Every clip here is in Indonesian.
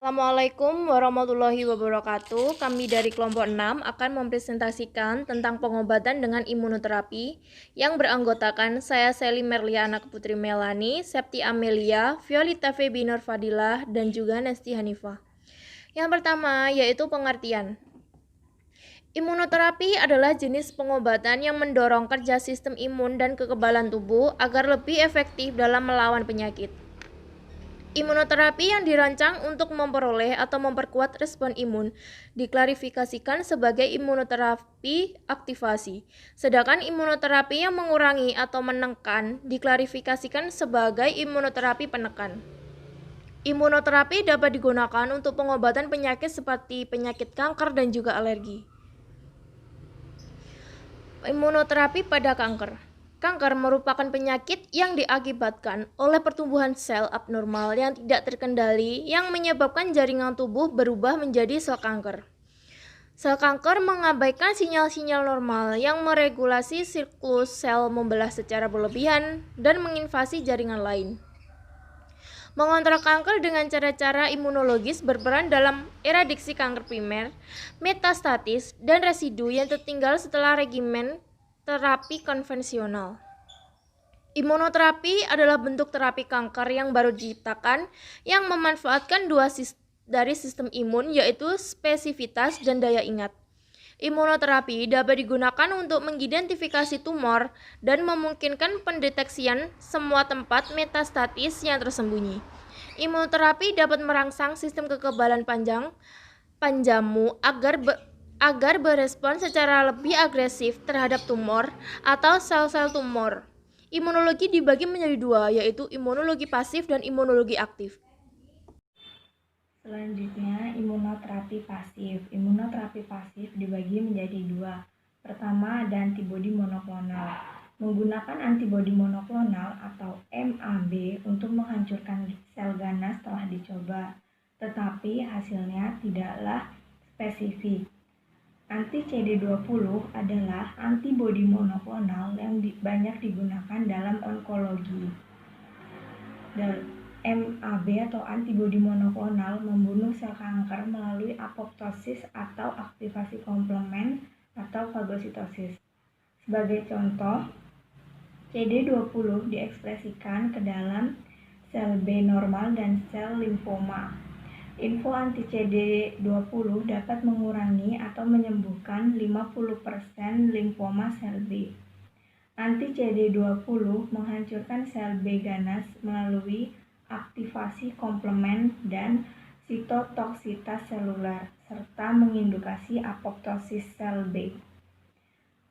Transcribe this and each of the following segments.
Assalamualaikum warahmatullahi wabarakatuh. Kami dari kelompok 6 akan mempresentasikan tentang pengobatan dengan imunoterapi yang beranggotakan saya Sally Merliana Putri Melani, Septi Amelia, Violeta Febi Nur Fadilah, dan juga Nesti Hanifah. Yang pertama yaitu pengertian. Imunoterapi adalah jenis pengobatan yang mendorong kerja sistem imun dan kekebalan tubuh agar lebih efektif dalam melawan penyakit. Imunoterapi yang dirancang untuk memperoleh atau memperkuat respon imun diklarifikasikan sebagai imunoterapi aktivasi, sedangkan imunoterapi yang mengurangi atau menekan diklarifikasikan sebagai imunoterapi penekan. Imunoterapi dapat digunakan untuk pengobatan penyakit seperti penyakit kanker dan juga alergi. Imunoterapi pada kanker. Kanker merupakan penyakit yang diakibatkan oleh pertumbuhan sel abnormal yang tidak terkendali yang menyebabkan jaringan tubuh berubah menjadi sel kanker. Sel kanker mengabaikan sinyal-sinyal normal yang meregulasi siklus sel membelah secara berlebihan dan menginvasi jaringan lain. Mengontrol kanker dengan cara-cara imunologis berperan dalam eradiksi kanker primer, metastatis, dan residu yang tertinggal setelah regimen terapi konvensional. Imunoterapi adalah bentuk terapi kanker yang baru diciptakan yang memanfaatkan dari sistem imun, yaitu spesifitas dan daya ingat. Imunoterapi dapat digunakan untuk mengidentifikasi tumor dan memungkinkan pendeteksian semua tempat metastatis yang tersembunyi. Imunoterapi dapat merangsang sistem kekebalan panjamu agar berespon secara lebih agresif terhadap tumor atau sel-sel tumor. Imunologi dibagi menjadi dua, yaitu imunologi pasif dan imunologi aktif. Selanjutnya, imunoterapi pasif. Imunoterapi pasif dibagi menjadi dua. Pertama, ada antibodi monoklonal. Menggunakan antibodi monoklonal atau MAB untuk menghancurkan sel ganas telah dicoba, tetapi hasilnya tidaklah spesifik. Anti-CD20 adalah antibodi monoklonal yang banyak digunakan dalam onkologi. MAB atau antibodi monoklonal membunuh sel kanker melalui apoptosis atau aktivasi komplement atau fagositosis. Sebagai contoh, CD20 diekspresikan ke dalam sel B normal dan sel limfoma. Info anti-CD20 dapat mengurangi atau menyembuhkan 50% limfoma sel B. Anti-CD20 menghancurkan sel B ganas melalui aktivasi komplement dan sitotoksitas seluler, serta mengindukasi apoptosis sel B.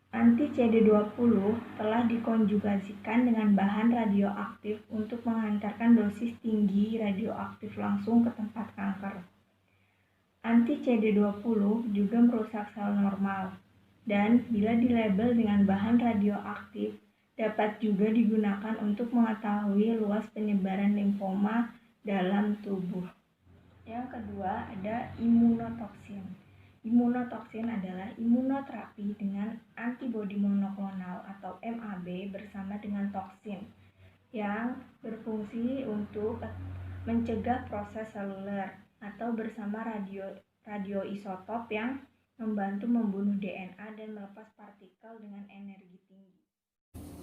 Anti-CD20 telah dikonjugasikan dengan bahan radioaktif untuk menghantarkan dosis tinggi radioaktif langsung ke tempat kanker. Anti-CD20 juga merusak sel normal, dan bila dilabel dengan bahan radioaktif, dapat juga digunakan untuk mengetahui luas penyebaran limfoma dalam tubuh. Yang kedua, ada imunotoksin. Imunotoksin adalah imunoterapi dengan antibodi monoklonal atau MAB bersama dengan toksin yang berfungsi untuk mencegah proses seluler atau bersama radioisotop yang membantu membunuh DNA dan melepas partikel dengan energi tinggi.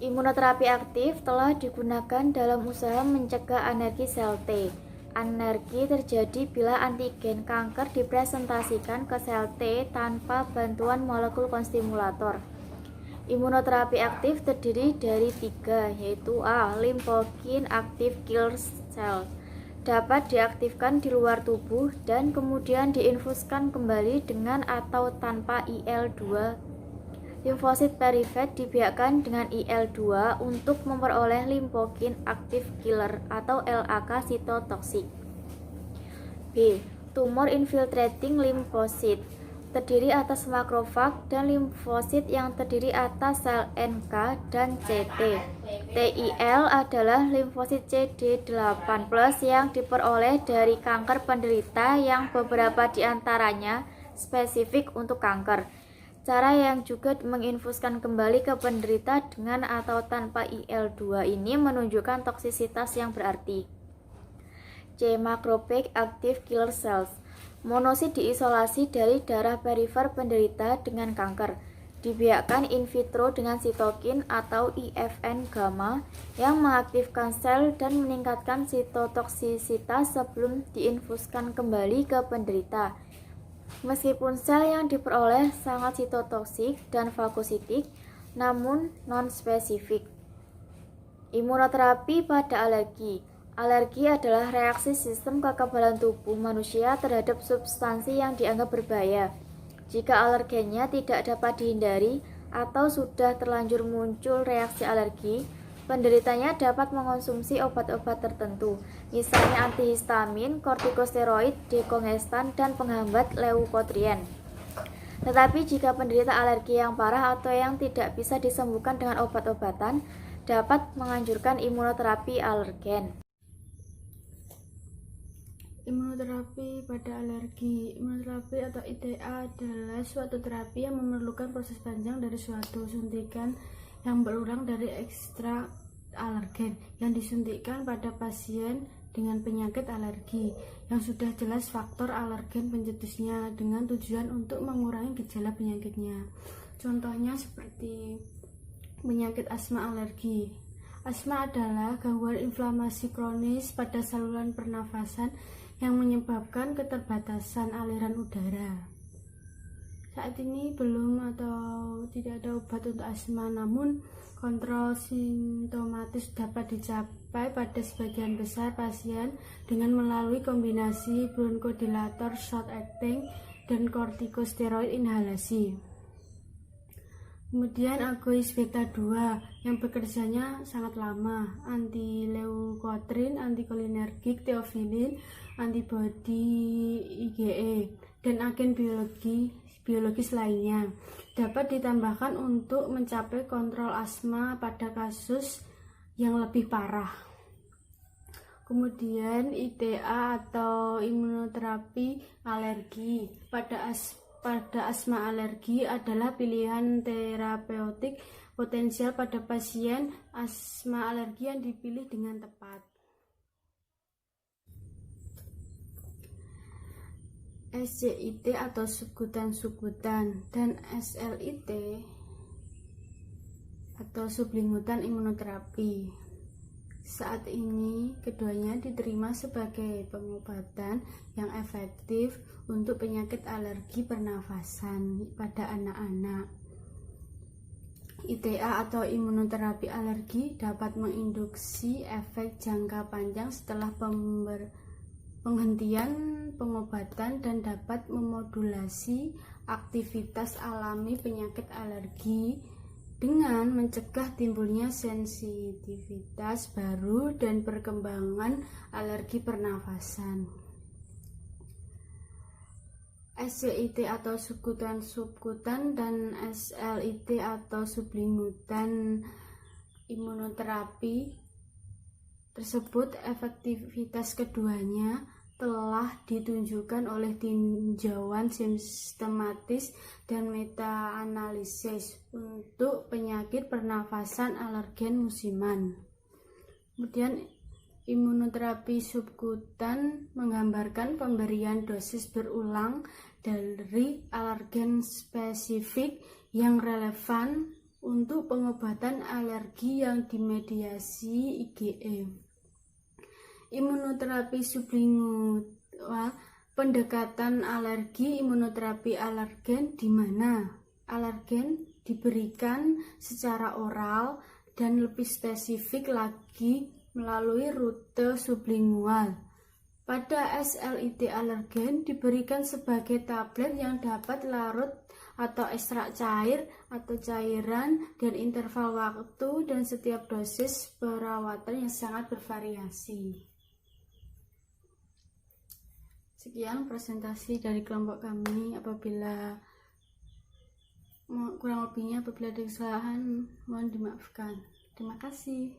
Imunoterapi aktif telah digunakan dalam usaha mencegah anergi sel T. Anergi terjadi bila antigen kanker dipresentasikan ke sel T tanpa bantuan molekul konstimulator. Imunoterapi aktif terdiri dari 3, yaitu A. Limfokin active killer cell. Dapat diaktifkan di luar tubuh dan kemudian diinfuskan kembali dengan atau tanpa IL-2. Limfosit perifet dibiakkan dengan IL-2 untuk memperoleh limfokin active killer atau LAK sitotoksik. B. Tumor infiltrating lymphocyte terdiri atas makrofag dan limfosit yang terdiri atas sel NK dan CT. TIL adalah limfosit CD8+ yang diperoleh dari kanker penderita yang beberapa diantaranya spesifik untuk kanker. Cara yang juga menginfuskan kembali ke penderita dengan atau tanpa IL-2 ini menunjukkan toksisitas yang berarti. C. Macrophage active killer cells. Monosit diisolasi dari darah perifer penderita dengan kanker. Dibiakkan in vitro dengan sitokin atau IFN gamma yang mengaktifkan sel dan meningkatkan sitotoksisitas sebelum diinfuskan kembali ke penderita. Meskipun sel yang diperoleh sangat sitotoksik dan fagositik, namun non-spesifik. Imunoterapi pada alergi. Alergi adalah reaksi sistem kekebalan tubuh manusia terhadap substansi yang dianggap berbahaya. Jika alergennya tidak dapat dihindari atau sudah terlanjur muncul reaksi alergi, penderitanya dapat mengonsumsi obat-obat tertentu, misalnya antihistamin, kortikosteroid, dekongestan, dan penghambat leukotrien. Tetapi jika penderita alergi yang parah atau yang tidak bisa disembuhkan dengan obat-obatan, dapat menganjurkan imunoterapi alergen. Imunoterapi pada alergi. Imunoterapi atau ITA adalah suatu terapi yang memerlukan proses panjang dari suatu suntikan yang berulang dari ekstrak alergen yang disuntikkan pada pasien dengan penyakit alergi yang sudah jelas faktor alergen pencetusnya dengan tujuan untuk mengurangi gejala penyakitnya. Contohnya seperti penyakit asma alergi. Asma adalah gangguan inflamasi kronis pada saluran pernafasan yang menyebabkan keterbatasan aliran udara. Saat ini belum atau tidak ada obat untuk asma, namun kontrol simptomatis dapat dicapai pada sebagian besar pasien dengan melalui kombinasi bronkodilator short acting dan kortikosteroid inhalasi. Kemudian agonis beta 2 yang bekerjanya sangat lama, anti leukotrin, antikolinergik, teofilin, antibodi IgE, dan agen biologis lainnya dapat ditambahkan untuk mencapai kontrol asma pada kasus yang lebih parah. Kemudian ITA atau imunoterapi alergi pada asma alergi adalah pilihan terapeutik potensial pada pasien asma alergi yang dipilih dengan tepat. SCIT atau subkutan dan SLIT atau sublingutan imunoterapi. Saat ini keduanya diterima sebagai pengobatan yang efektif untuk penyakit alergi pernafasan pada anak-anak. ITA atau imunoterapi alergi dapat menginduksi efek jangka panjang setelah penghentian pengobatan dan dapat memodulasi aktivitas alami penyakit alergi dengan mencegah timbulnya sensitivitas baru dan perkembangan alergi pernafasan. SCIT atau subkutan dan SLIT atau sublingutan imunoterapi tersebut efektivitas keduanya telah ditunjukkan oleh tinjauan sistematis dan meta-analisis untuk penyakit pernafasan alergen musiman. Kemudian imunoterapi subkutan menggambarkan pemberian dosis berulang dari alergen spesifik yang relevan untuk pengobatan alergi yang dimediasi IgE. Imunoterapi sublingual pendekatan alergi imunoterapi alergen di mana alergen diberikan secara oral dan lebih spesifik lagi melalui rute sublingual. Pada SLIT alergen diberikan sebagai tablet yang dapat larut atau ekstrak cair atau cairan dan interval waktu dan setiap dosis perawatan yang sangat bervariasi. Sekian presentasi dari kelompok kami. Apabila kurang lebihnya apabila ada kesalahan mohon dimaafkan. Terima kasih.